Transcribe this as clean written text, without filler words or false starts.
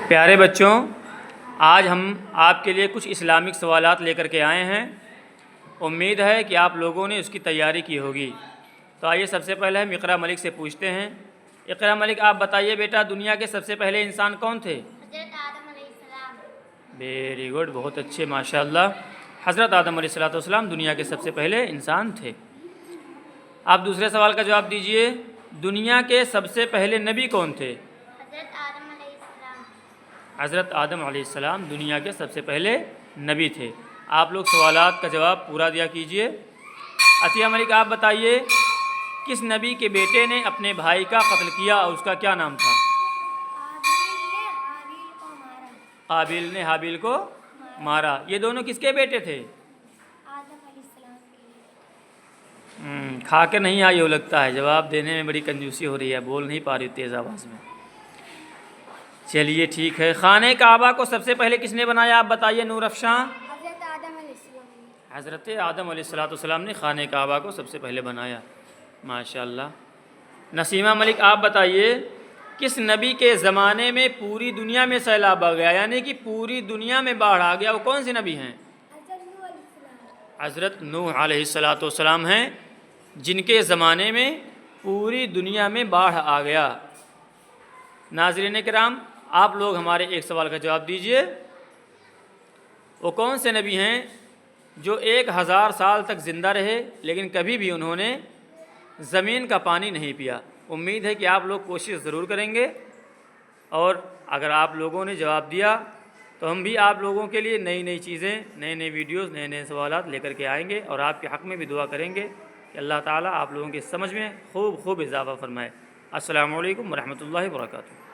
پیارے بچوں، آج ہم آپ کے لیے کچھ اسلامک سوالات لے کر کے آئے ہیں۔ امید ہے کہ آپ لوگوں نے اس کی تیاری کی ہوگی۔ تو آئیے سب سے پہلے ہم اقرا ملک سے پوچھتے ہیں۔ اقرا ملک، آپ بتائیے بیٹا، دنیا کے سب سے پہلے انسان کون تھے؟ حضرت آدم علیہ السلام۔ ویری گڈ، بہت اچھے، ماشاءاللہ۔ حضرت آدم علیہ السلام دنیا کے سب سے پہلے انسان تھے۔ آپ دوسرے سوال کا جواب دیجئے، دنیا کے سب سے پہلے نبی کون تھے؟ حضرت آدم علیہ السلام۔ حضرت آدم علیہ السلام دنیا کے سب سے پہلے نبی تھے۔ آپ لوگ سوالات کا جواب پورا دیا کیجئے۔ عطیہ ملک، آپ بتائیے، کس نبی کے بیٹے نے اپنے بھائی کا قتل کیا اور اس کا کیا نام تھا؟ قابیل نے حابیل کو مارا۔ یہ دونوں کس کے بیٹے تھے؟ آدم علیہ السلام کے۔ کھا کے نہیں آئی ہو لگتا ہے، جواب دینے میں بڑی کنجوسی ہو رہی ہے، بول نہیں پا رہی تیز آواز میں۔ چلیے ٹھیک ہے۔ خانہ کعبہ کو سب سے پہلے کس نے بنایا، آپ بتائیے نور افشاں۔ حضرت آدم علیہ السلام۔ حضرت آدم علیہ السلام نے خانہ کعبہ کو سب سے پہلے بنایا، ماشاءاللہ۔ نسیمہ ملک، آپ بتائیے، کس نبی کے زمانے میں پوری دنیا میں سیلاب آ گیا، یعنی کہ پوری دنیا میں باڑھ آ گیا، وہ کون سے نبی ہیں؟ حضرت نوح علیہ السلام ہیں، جن کے زمانے میں پوری دنیا میں باڑھ آ گیا۔ ناظرین کرام، آپ لوگ ہمارے ایک سوال کا جواب دیجئے، وہ کون سے نبی ہیں جو 1000 سال تک زندہ رہے لیکن کبھی بھی انہوں نے زمین کا پانی نہیں پیا؟ امید ہے کہ آپ لوگ کوشش ضرور کریں گے، اور اگر آپ لوگوں نے جواب دیا تو ہم بھی آپ لوگوں کے لیے نئی نئی چیزیں، نئے نئے ویڈیوز، نئے نئے سوالات لے کر کے آئیں گے، اور آپ کے حق میں بھی دعا کریں گے کہ اللہ تعالیٰ آپ لوگوں کی سمجھ میں خوب اضافہ فرمائے۔ السلام علیکم ورحمۃ اللہ وبرکاتہ۔